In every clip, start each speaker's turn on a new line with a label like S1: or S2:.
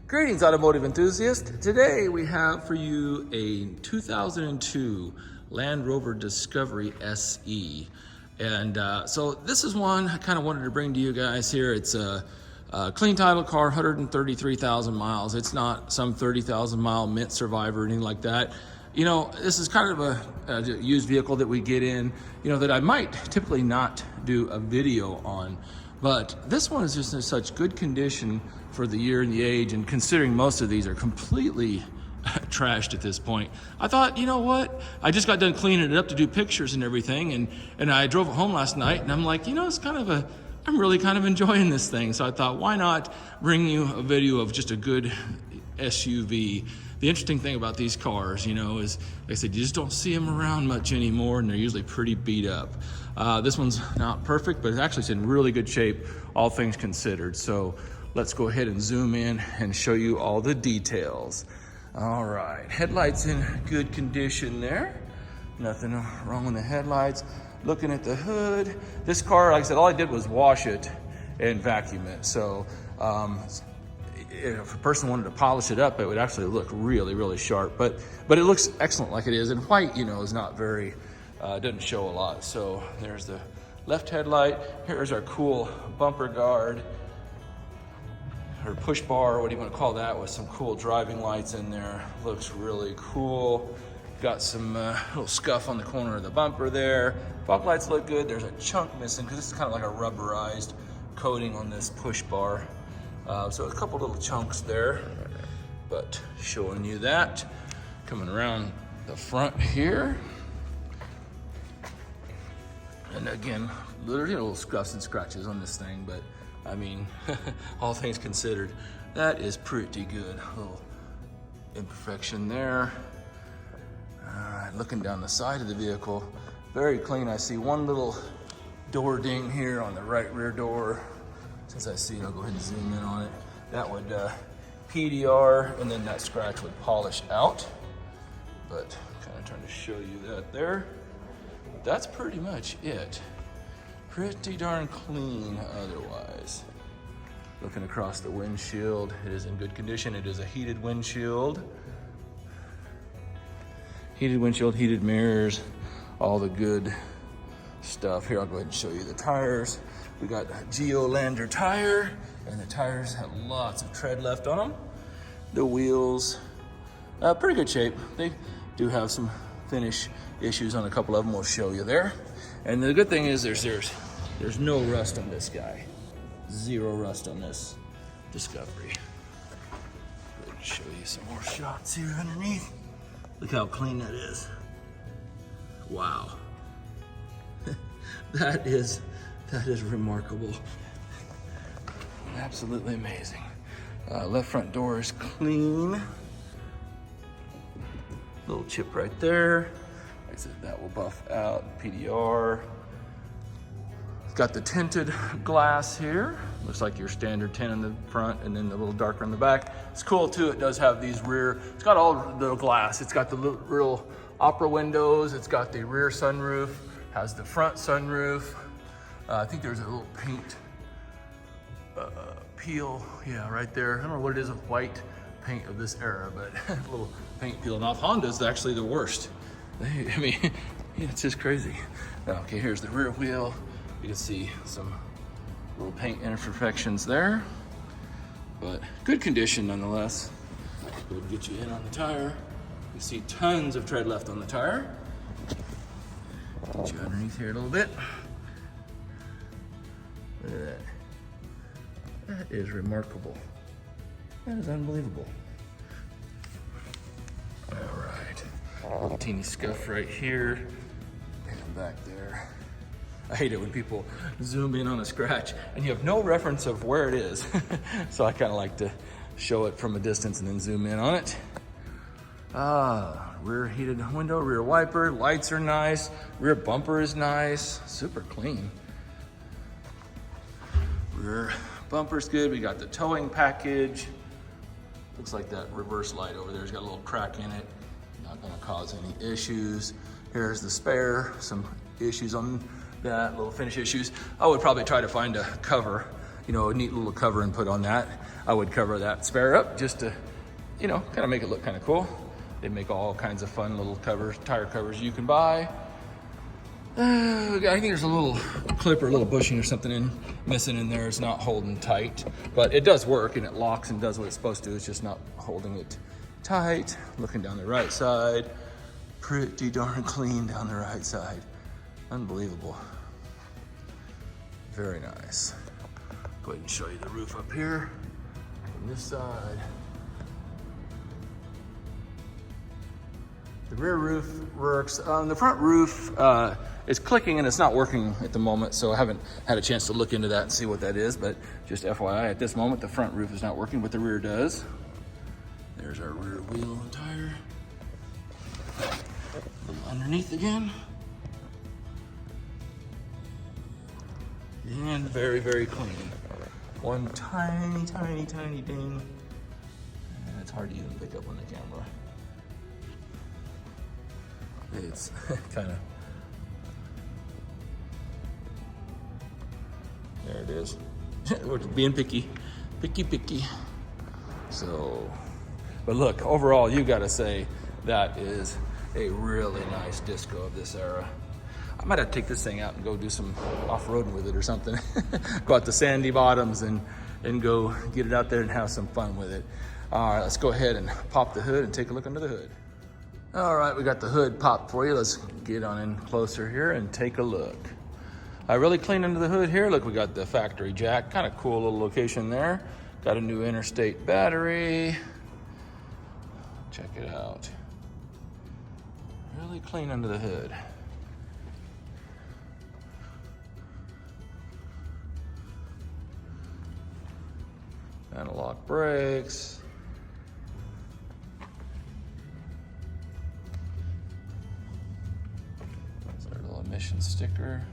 S1: Greetings, automotive enthusiast. Today we have for you a 2002 Land Rover Discovery SE. And so this is one I kind of wanted to bring to you guys here. It's a clean title car, 133,000 miles. It's not some 30,000 mile mint survivor or anything like that. You know, this is kind of a used vehicle that we get in, you know, that I might typically not do a video on. But this one is just in such good condition for the year and the age, and considering most of these are completely trashed at this point, I thought, you know what? I just got done cleaning it up to do pictures and everything, and I drove it home last night, and I'm like, you know, it's I'm really kind of enjoying this thing. So I thought, why not bring you a video of just a good SUV. The interesting thing about these cars, you know, is like I said, you just don't see them around much anymore, and they're usually pretty beat up. This one's not perfect, but it's actually in really good shape, all things considered. So let's go ahead and zoom in and show you all the details. All right, headlights in good condition there. Nothing wrong with the headlights. Looking at the hood, this car, like I said, all I did was wash it and vacuum it. So if a person wanted to polish it up, it would actually look really, really sharp. But it looks excellent like it is. And white, you know, is not very, doesn't show a lot. So there's the left headlight. Here's our cool bumper guard, or push bar, what do you want to call that, with some cool driving lights in there. Looks really cool. Got some little scuff on the corner of the bumper there. Fog lights look good. There's a chunk missing because this is kind of like a rubberized coating on this push bar. So a couple little chunks there, but showing you that. Coming around the front here. And again, literally little scuffs and scratches on this thing, but I mean, all things considered, that is pretty good. A little imperfection there. Looking down the side of the vehicle, very clean. I see one little door ding here on the right rear door. Since I see it, I'll go ahead and zoom in on it. That would PDR, and then that scratch would polish out. But kind of trying to show you that there. That's pretty much it. Pretty darn clean otherwise. Looking across the windshield, it is in good condition. It is a heated windshield. Heated windshield, heated mirrors, all the good stuff. Here, I'll go ahead and show you the tires. We got a Geolander tire, and the tires have lots of tread left on them. The wheels, pretty good shape. They do have some finish issues on a couple of them. We'll show you there. And the good thing is there's no rust on this guy. Zero rust on this Discovery. Let me show you some more shots here underneath. Look how clean that is. Wow. That is remarkable. Absolutely amazing. Left front door is clean. Little chip right there. Like I said, that will buff out. PDR. It's got the tinted glass here. Looks like your standard tint in the front, and then a little darker in the back. It's cool too, it does have these rear, it's got all the glass. It's got the little real opera windows. It's got the rear sunroof, has the front sunroof. I think there's a little paint peel, yeah, right there. I don't know what it is with white paint of this era, but a little paint peeling off. Honda's actually the worst. I mean, it's just crazy. Okay, here's the rear wheel. You can see some little paint imperfections there, but good condition nonetheless. Go ahead and get you in on the tire. You see tons of tread left on the tire. Get you underneath here a little bit. Look at that. That is remarkable. That is unbelievable. All right. Little teeny scuff right here. And back there. I hate it when people zoom in on a scratch and you have no reference of where it is. So I kind of like to show it from a distance and then zoom in on it. Rear heated window, rear wiper, lights are nice, rear bumper is nice, super clean. Rear bumper's good. We got the towing package. Looks like that reverse light over there's got a little crack in it. Not gonna cause any issues. Here's the spare, some issues on that, little finish issues. I would probably try to find a cover, you know, a neat little cover and put on that. I would cover that spare up just to, you know, kind of make it look kind of cool. They make all kinds of fun little covers, tire covers you can buy. I think there's a little clip or a little bushing or something missing in there. It's not holding tight, but it does work and it locks and does what it's supposed to. It's just not holding it tight. Looking down the right side, pretty darn clean down the right side. Unbelievable. Very nice. Go ahead and show you the roof up here from this side. The rear roof works. The front roof is clicking and it's not working at the moment, so I haven't had a chance to look into that and see what that is, but just FYI, at this moment, the front roof is not working, but the rear does. There's our rear wheel and tire. A little underneath again. And very, very clean. One tiny, tiny, tiny ding. And it's hard to even pick up on the camera. It's kind of, there it is. We're being picky. So, but look, overall, you gotta say that is a really nice disco of this era. I might have to take this thing out and go do some off-roading with it or something. Go out to sandy bottoms and go get it out there and have some fun with it. All right, let's go ahead and pop the hood and take a look under the hood. All right, we got the hood popped for you. Let's get on in closer here and take a look. Really clean under the hood here. Look, we got the factory jack. Kind of cool little location there. Got a new interstate battery. Check it out. Really clean under the hood. Analog brakes. Emission sticker.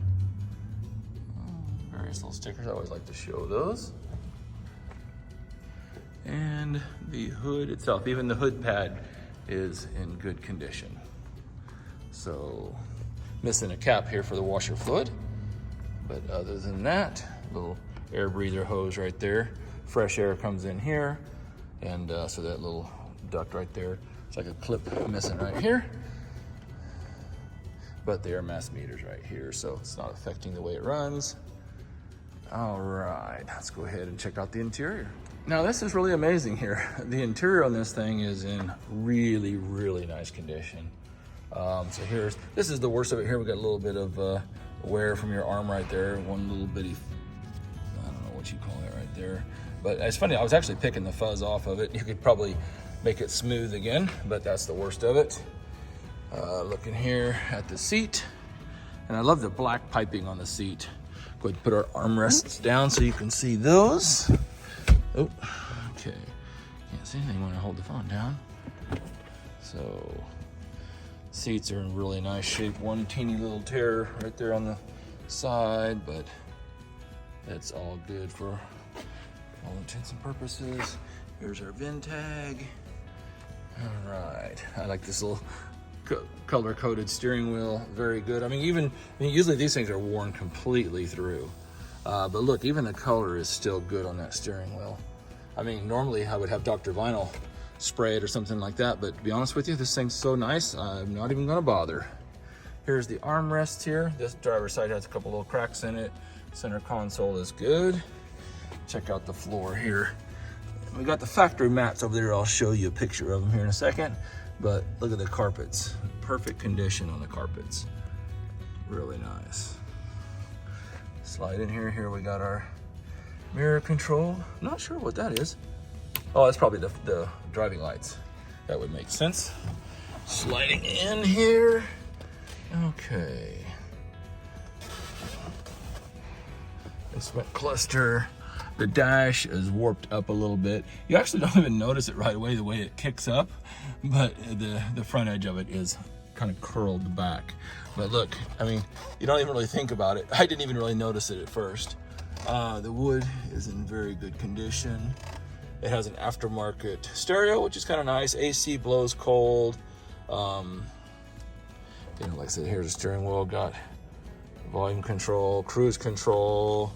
S1: Various little stickers. I always like to show those. And the hood itself, even the hood pad is in good condition. So, missing a cap here for the washer fluid. But other than that, little air breather hose right there. Fresh air comes in here. And so that little duct right there, it's like a clip missing right here. But the air mass meter's right here, so it's not affecting the way it runs. All right, let's go ahead and check out the interior. Now this is really amazing here. The interior on this thing is in really, really nice condition. So this is the worst of it here. We got a little bit of wear from your arm right there. One little bitty, I don't know what you call that right there. But it's funny, I was actually picking the fuzz off of it. You could probably make it smooth again, but that's the worst of it. Looking here at the seat, and I love the black piping on the seat. Go ahead and put our armrests down so you can see those. Oh, okay. Can't see anything when I hold the phone down. So, seats are in really nice shape. One teeny little tear right there on the side, but that's all good for all intents and purposes. Here's our VIN tag. All right, I like this little color-coded steering wheel, very good. I mean, usually these things are worn completely through, but look, even the color is still good on that steering wheel. I mean, normally I would have Dr. Vinyl spray it or something like that, but to be honest with you, this thing's so nice, I'm not even gonna bother. Here's the armrest here. This driver's side has a couple little cracks in it. Center console is good. Check out the floor here. We got the factory mats over there. I'll show you a picture of them here in a second. But look at the carpets. Perfect condition on the carpets. Really nice. Slide in here. Here we got our mirror control. Not sure what that is. Oh, that's probably the driving lights. That would make sense. Sliding in here. Okay. Instrument cluster. The dash is warped up a little bit. You actually don't even notice it right away the way it kicks up, but the front edge of it is kind of curled back. But look, I mean, you don't even really think about it. I didn't even really notice it at first. The wood is in very good condition. It has an aftermarket stereo, which is kind of nice. AC blows cold. You know, like I said, here's the steering wheel, got volume control, cruise control.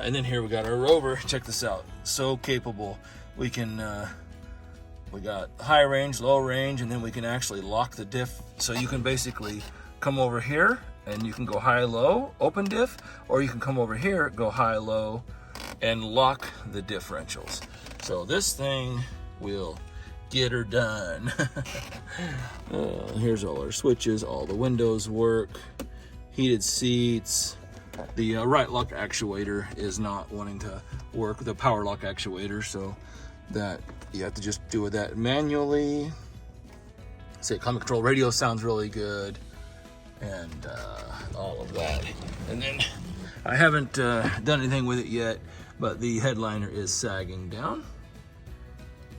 S1: And then here we got our Rover. Check this out, so capable. We can, we got high range, low range, and then we can actually lock the diff. So you can basically come over here and you can go high, low, open diff, or you can come over here, go high, low, and lock the differentials. So this thing will get her done. Here's all our switches, all the windows work, heated seats. The right lock actuator is not wanting to work, the power lock actuator, so that you have to just do that manually. Say climate control radio sounds really good, and all of that. And then I haven't done anything with it yet, but the headliner is sagging down,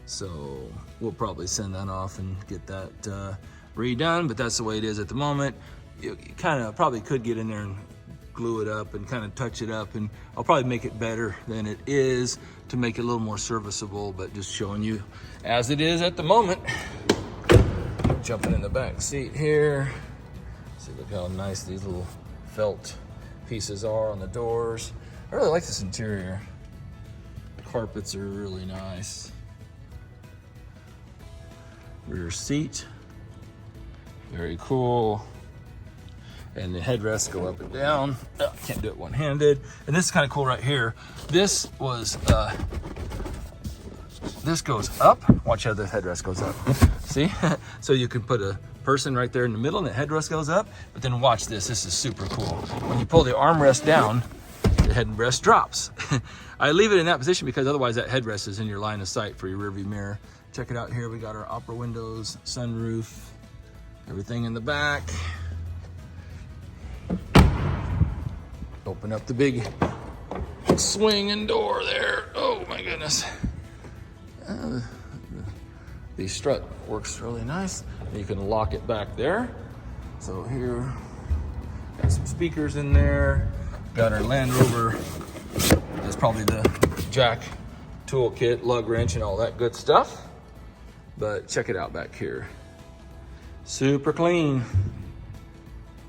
S1: so we'll probably send that off and get that redone, but that's the way it is at the moment. You kind of probably could get in there and glue it up and kind of touch it up, and I'll probably make it better than it is to make it a little more serviceable, but just showing you as it is at the moment. Jumping in the back seat here. See, look how nice these little felt pieces are on the doors. I really like this interior. The carpets are really nice. Rear seat, very cool. And the headrests go up and down. Can't do it one-handed. And this is kind of cool right here. This was, this goes up. Watch how the headrest goes up. See? So you can put a person right there in the middle and the headrest goes up. But then watch this. This is super cool. When you pull the armrest down, the headrest drops. I leave it in that position because otherwise that headrest is in your line of sight for your rearview mirror. Check it out here. We got our opera windows, sunroof, everything in the back. Open up the big swinging door there. Oh my goodness. The strut works really nice. You can lock it back there. So here, got some speakers in there. Got our Land Rover. That's probably the jack toolkit, lug wrench, and all that good stuff. But check it out back here. Super clean.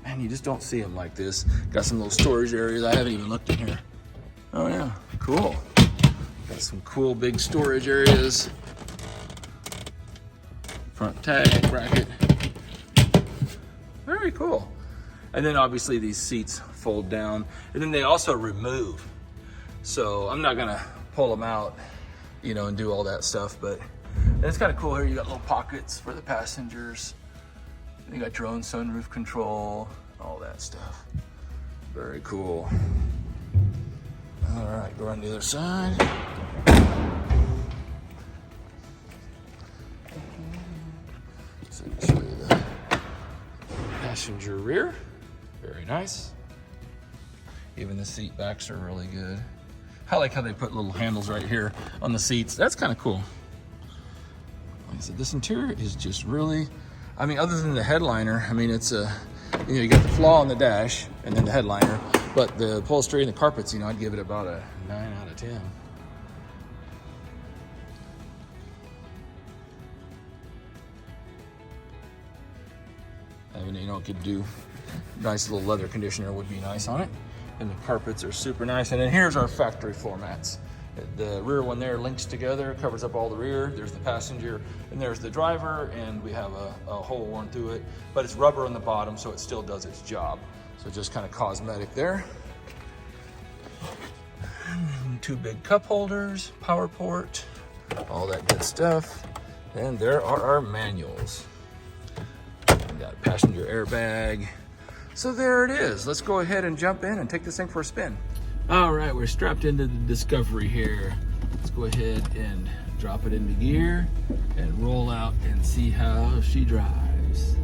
S1: Man, you just don't see them like this. Got some little storage areas. I haven't even looked in here. Oh yeah, cool. Got some cool big storage areas. Front tag bracket. Very cool. And then obviously these seats fold down. And then they also remove. So I'm not gonna pull them out, you know, and do all that stuff, but it's kind of cool here. You got little pockets for the passengers. You got your own sunroof control, all that stuff. Very cool. All right, go on the other side. So I can show you the passenger rear. Very nice. Even the seat backs are really good. I like how they put little handles right here on the seats. That's kind of cool. Like I said, this interior is just really, I mean, other than the headliner, I mean, it's a, you know, you got the flaw on the dash and then the headliner, but the upholstery and the carpets, you know, I'd give it about a 9 out of 10. I mean, you know, it could do nice little leather conditioner would be nice on it. And the carpets are super nice. And then here's our factory floor mats. The rear one there links together, covers up all the rear. There's the passenger and there's the driver, and we have a hole worn through it, but it's rubber on the bottom, so it still does its job. So just kind of cosmetic there. And 2 big cup holders, power port, all that good stuff. And there are our manuals. We got a passenger airbag. So there it is. Let's go ahead and jump in and take this thing for a spin. All right, we're strapped into the Discovery here. Let's go ahead and drop it into gear and roll out and see how she drives.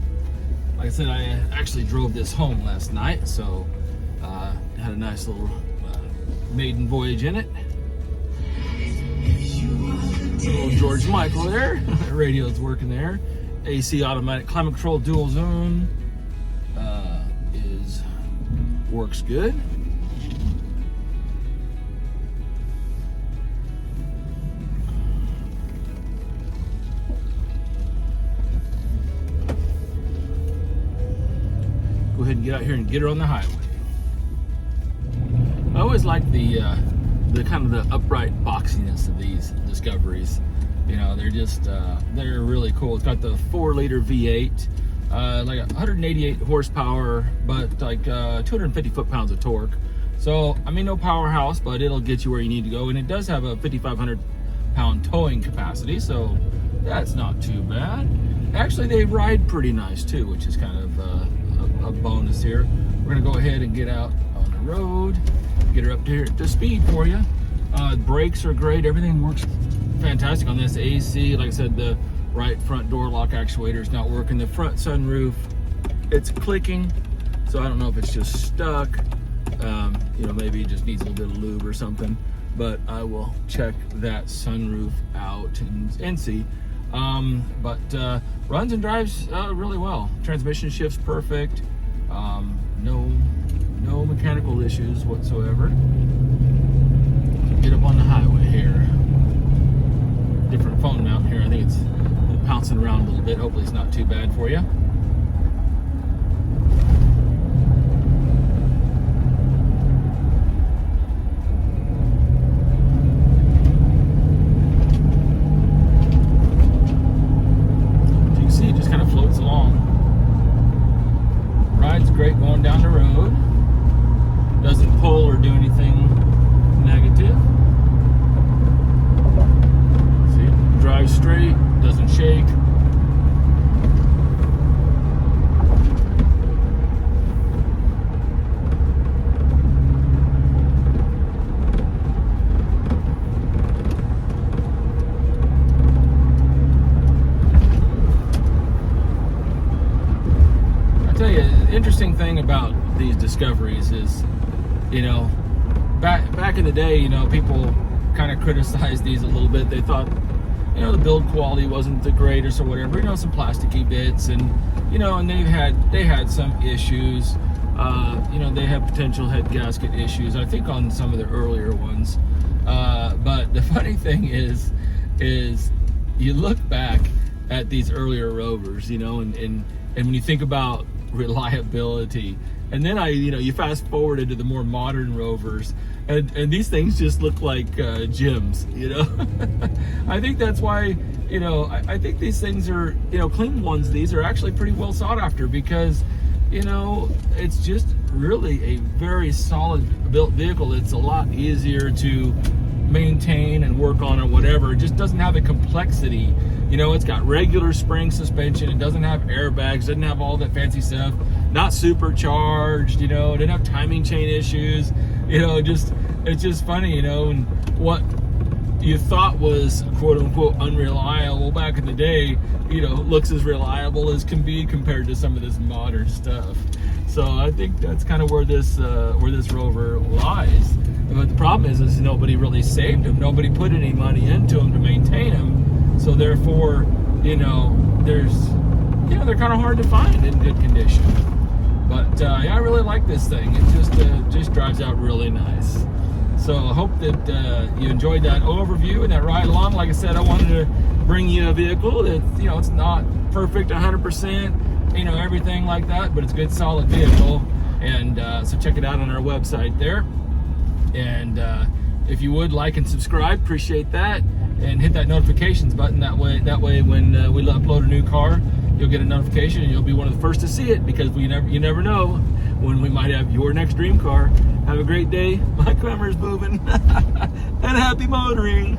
S1: Like I said, I actually drove this home last night, so had a nice little maiden voyage in it. Little George Michael there. The radio's working there. AC automatic climate control dual zone works good. and get out here and get her on the highway. I always like the kind of the upright boxiness of these Discoveries. You know, they're just they're really cool. It's got the 4-liter V8, like 188 horsepower, but like 250 foot-pounds of torque. So I mean, no powerhouse, but it'll get you where you need to go. And it does have a 5,500-pound towing capacity, so that's not too bad. Actually, they ride pretty nice too, which is kind of a bonus here. We're gonna go ahead and get out on the road, get her up to speed for you. Brakes are great. Everything works fantastic on this. AC, like I said, the right front door lock actuator is not working. The front sunroof, it's clicking, so I don't know if it's just stuck. You know, maybe it just needs a little bit of lube or something, but I will check that sunroof out and see. But runs and drives really well. Transmission shifts perfect. No mechanical issues whatsoever. Get up on the highway here. Different phone mount here. I think it's bouncing around a little bit. Hopefully it's not too bad for you. As you can see, it just kind of floats along. Ride's great going down the road. Doesn't pull or do anything negative. See, drives straight, doesn't shake. I tell you, the interesting thing about these Discoveries is, you know, back in the day, you know, people kind of criticized these a little bit. They thought, you know, the build quality wasn't the greatest or whatever. You know, some plasticky bits, and you know, and they had some issues. You know, they had potential head gasket issues, I think, on some of the earlier ones. But the funny thing is you look back at these earlier Rovers, you know, and when you think about reliability, and then you fast forward into the more modern Rovers, and these things just look like gyms, you know. I think that's why, you know, I think these things are, you know, clean ones, these are actually pretty well sought after, because, you know, it's just really a very solid built vehicle. It's a lot easier to maintain and work on or whatever. It just doesn't have the complexity. You know, it's got regular spring suspension. It doesn't have airbags, doesn't have all that fancy stuff, not supercharged, you know, it didn't have timing chain issues, you know, it's just funny, you know, and what you thought was quote unquote unreliable back in the day, you know, looks as reliable as can be compared to some of this modern stuff. So I think that's kind of where this Rover lies. But the problem is nobody really saved them. Nobody put any money into them to maintain them. So therefore, you know, they're kind of hard to find in good condition. But yeah, I really like this thing. It just drives out really nice. So I hope that you enjoyed that overview and that ride along. Like I said, I wanted to bring you a vehicle that, you know, it's not perfect 100%, you know, everything like that, but it's a good, solid vehicle. And so check it out on our website there. And if you would like and subscribe, appreciate that, and hit that notifications button. That way when we upload a new car, you'll get a notification and you'll be one of the first to see it, because you never know when we might have your next dream car. Have a great day. My camera's moving. And happy motoring.